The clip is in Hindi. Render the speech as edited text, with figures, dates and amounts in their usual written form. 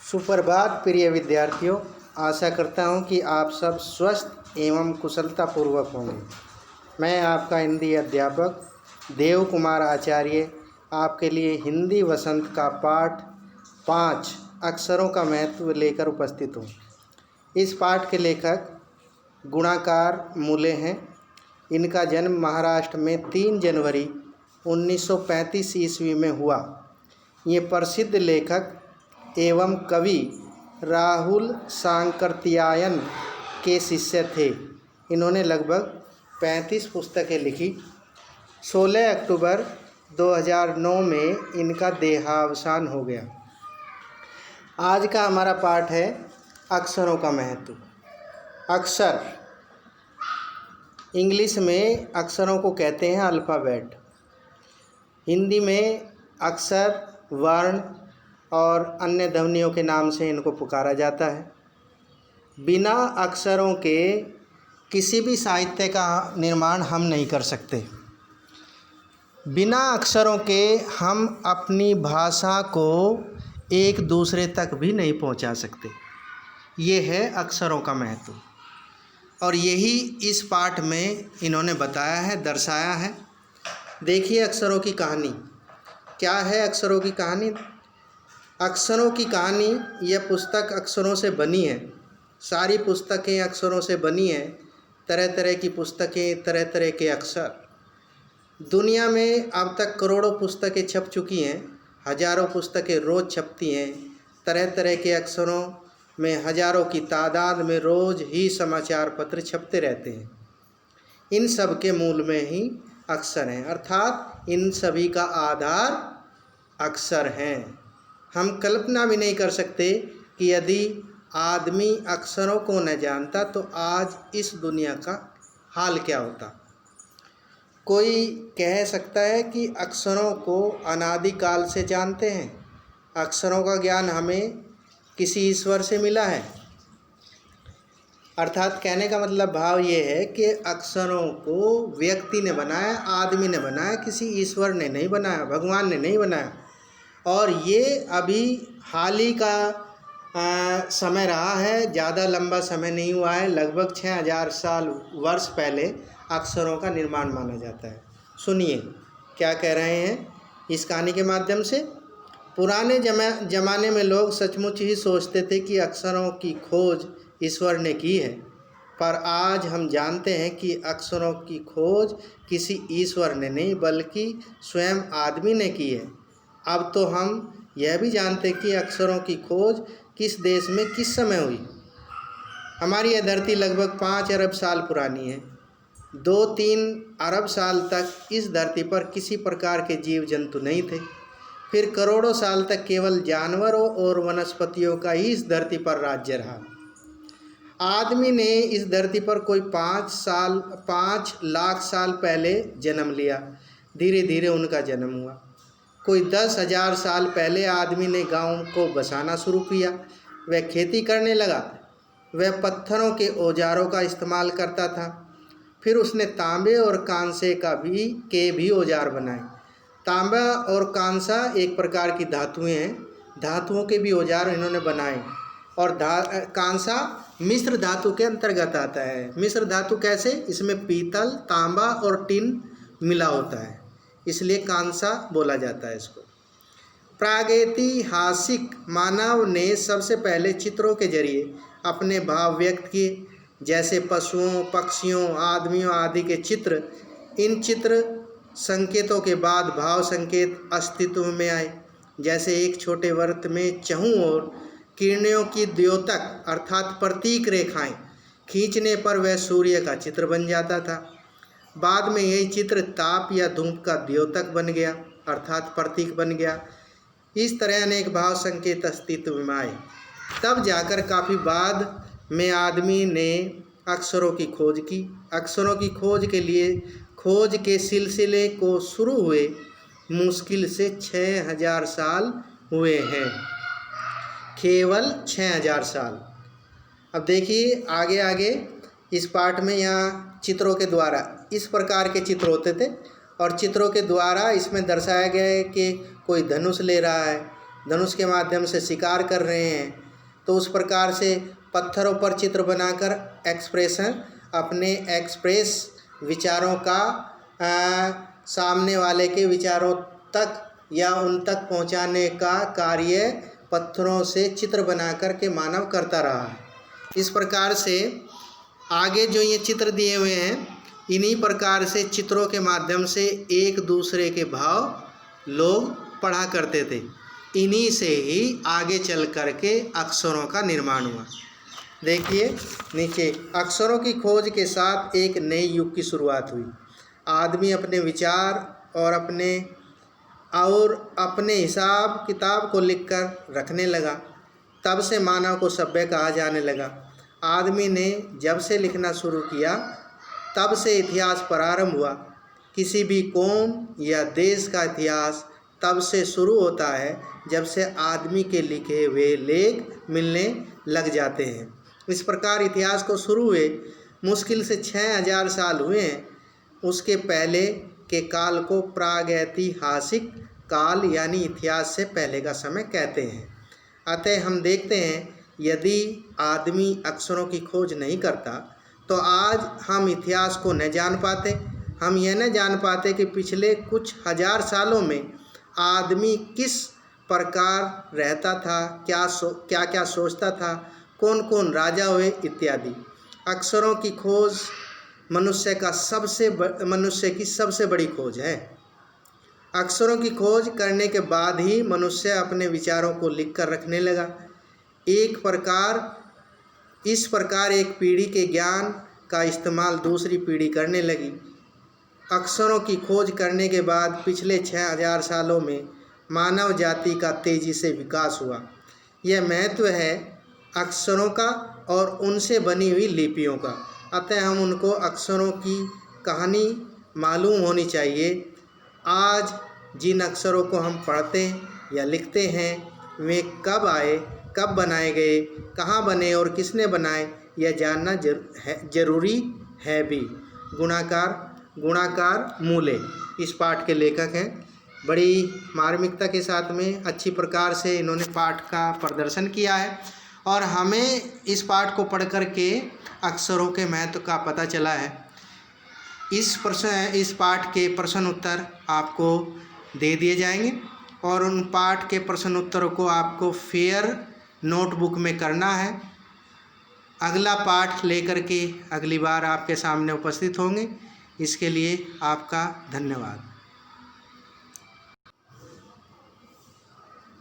सुप्रभात प्रिय विद्यार्थियों, आशा करता हूँ कि आप सब स्वस्थ एवं कुशलतापूर्वक होंगे। मैं आपका हिंदी अध्यापक देव कुमार आचार्य आपके लिए हिंदी वसंत का पाठ 5 अक्षरों का महत्व लेकर उपस्थित हूँ। इस पाठ के लेखक गुणाकार मूले हैं। इनका जन्म महाराष्ट्र में 3 जनवरी 1935 ईस्वी में हुआ। ये प्रसिद्ध लेखक एवं कवि राहुल सांकृत्यायन के शिष्य थे। इन्होंने लगभग 35 पुस्तकें लिखी। 16 अक्टूबर 2009 में इनका देहावसान हो गया। आज का हमारा पाठ है अक्षरों का महत्व। अक्षर, इंग्लिश में अक्षरों को कहते हैं अल्फ़ाबेट। हिंदी में अक्षर, वर्ण और अन्य ध्वनियों के नाम से इनको पुकारा जाता है। बिना अक्षरों के किसी भी साहित्य का निर्माण हम नहीं कर सकते। बिना अक्षरों के हम अपनी भाषा को एक दूसरे तक भी नहीं पहुंचा सकते। ये है अक्षरों का महत्व, और यही इस पाठ में इन्होंने बताया है, दर्शाया है। देखिए अक्षरों की कहानी क्या है। अक्षरों की कहानी, अक्षरों की कहानी, यह पुस्तक अक्षरों से बनी है। सारी पुस्तकें अक्षरों से बनी हैं। तरह तरह की पुस्तकें, तरह तरह के अक्षर। दुनिया में अब तक करोड़ों पुस्तकें छप चुकी हैं। हज़ारों पुस्तकें रोज़ छपती हैं। तरह तरह के अक्षरों में हज़ारों की तादाद में रोज़ ही समाचार पत्र छपते रहते हैं। इन सब के मूल में ही अक्षर हैं, अर्थात इन सभी का आधार अक्षर हैं। हम कल्पना भी नहीं कर सकते कि यदि आदमी अक्षरों को न जानता तो आज इस दुनिया का हाल क्या होता। कोई कह सकता है कि अक्षरों को अनादिकाल से जानते हैं। अक्षरों का ज्ञान हमें किसी ईश्वर से मिला है। अर्थात कहने का मतलब भाव ये है कि अक्षरों को व्यक्ति ने बनाया, आदमी ने बनाया, किसी ईश्वर ने नहीं बनाया, भगवान ने नहीं बनाया। और ये अभी हाल ही का समय रहा है, ज़्यादा लंबा समय नहीं हुआ है। लगभग 6000 वर्ष पहले अक्षरों का निर्माण माना जाता है। सुनिए क्या कह रहे हैं इस कहानी के माध्यम से। पुराने ज़माने में लोग सचमुच ही सोचते थे कि अक्षरों की खोज ईश्वर ने की है, पर आज हम जानते हैं कि अक्षरों की खोज किसी ईश्वर ने नहीं बल्कि स्वयं आदमी ने की है। अब तो हम यह भी जानते हैं कि अक्षरों की खोज किस देश में किस समय हुई। हमारी यह धरती लगभग 5 अरब साल पुरानी है। 2-3 अरब साल तक इस धरती पर किसी प्रकार के जीव जंतु नहीं थे। फिर करोड़ों साल तक केवल जानवरों और वनस्पतियों का ही इस धरती पर राज्य रहा। आदमी ने इस धरती पर कोई 5 लाख साल पहले जन्म लिया। धीरे धीरे उनका जन्म हुआ। कोई 10,000 साल पहले आदमी ने गांव को बसाना शुरू किया। वह खेती करने लगा। वह पत्थरों के औजारों का इस्तेमाल करता था। फिर उसने तांबे और कांसे के भी औजार बनाए। तांबा और कांसा एक प्रकार की धातुएं हैं। धातुओं के भी औजार इन्होंने बनाए। और कांसा मिश्र धातु के अंतर्गत आता है। मिश्र धातु कैसे? इसमें पीतल, तांबा और टिन मिला होता है, इसलिए कांसा बोला जाता है इसको। प्रागैतिहासिक मानव ने सबसे पहले चित्रों के जरिए अपने भाव व्यक्त किए, जैसे पशुओं, पक्षियों, आदमियों आदि के चित्र। इन चित्र संकेतों के बाद भाव संकेत अस्तित्व में आए। जैसे एक छोटे वृत्त में चहुं ओर किरणों की द्योतक अर्थात प्रतीक रेखाएं खींचने पर वह सूर्य का चित्र बन जाता था। बाद में यही चित्र ताप या धूप का द्योतक बन गया, अर्थात प्रतीक बन गया। इस तरह अनेक भाव संकेत अस्तित्व में आए। तब जाकर काफ़ी बाद में आदमी ने अक्षरों की खोज की। अक्षरों की खोज के लिए खोज के सिलसिले को शुरू हुए मुश्किल से 6000 साल हुए हैं, केवल 6000 साल। अब देखिए आगे आगे इस पाठ में, यहाँ चित्रों के द्वारा इस प्रकार के चित्र होते थे, और चित्रों के द्वारा इसमें दर्शाया गया है कि कोई धनुष ले रहा है, धनुष के माध्यम से शिकार कर रहे हैं, तो उस प्रकार से पत्थरों पर चित्र बनाकर अपने एक्सप्रेस विचारों का सामने वाले के विचारों तक या उन तक पहुंचाने का कार्य पत्थरों से चित्र बनाकर के मानव करता रहा है। इस प्रकार से आगे जो ये चित्र दिए हुए हैं, इन्हीं प्रकार से चित्रों के माध्यम से एक दूसरे के भाव लोग पढ़ा करते थे। इन्हीं से ही आगे चल कर के अक्षरों का निर्माण हुआ। देखिए नीचे, अक्षरों की खोज के साथ एक नए युग की शुरुआत हुई। आदमी अपने विचार और अपने हिसाब किताब को लिखकर रखने लगा। तब से मानव को सभ्य कहा जाने लगा। आदमी ने जब से लिखना शुरू किया तब से इतिहास प्रारंभ हुआ। किसी भी कौम या देश का इतिहास तब से शुरू होता है जब से आदमी के लिखे हुए लेख मिलने लग जाते हैं। इस प्रकार इतिहास को शुरू हुए मुश्किल से 6000 साल हुए हैं। उसके पहले के काल को प्रागैतिहासिक काल यानी इतिहास से पहले का समय कहते हैं। अतः हम देखते हैं, यदि आदमी अक्षरों की खोज नहीं करता तो आज हम इतिहास को न जान पाते। हम यह न जान पाते कि पिछले कुछ हजार सालों में आदमी किस प्रकार रहता था, क्या क्या सोचता था, कौन कौन राजा हुए इत्यादि। अक्षरों की खोज मनुष्य की सबसे बड़ी खोज है। अक्षरों की खोज करने के बाद ही मनुष्य अपने विचारों को लिखकर रखने लगा। इस प्रकार एक पीढ़ी के ज्ञान का इस्तेमाल दूसरी पीढ़ी करने लगी। अक्षरों की खोज करने के बाद पिछले 6000 सालों में मानव जाति का तेजी से विकास हुआ। यह महत्व है अक्षरों का और उनसे बनी हुई लिपियों का। अतः हम उनको अक्षरों की कहानी मालूम होनी चाहिए। आज जिन अक्षरों को हम पढ़ते या लिखते हैं वे कब आए, कब बनाए गए, कहाँ बने और किसने बनाए, यह जानना जरूरी है भी। गुणाकार मूले इस पाठ के लेखक हैं। बड़ी मार्मिकता के साथ में अच्छी प्रकार से इन्होंने पाठ का प्रदर्शन किया है और हमें इस पाठ को पढ़ कर के अक्षरों के महत्व का पता चला है। इस पाठ के प्रश्न उत्तर आपको दे दिए जाएंगे और उन पाठ के प्रश्न उत्तरों को आपको फेयर नोटबुक में करना है। अगला पाठ लेकर के अगली बार आपके सामने उपस्थित होंगे। इसके लिए आपका धन्यवाद।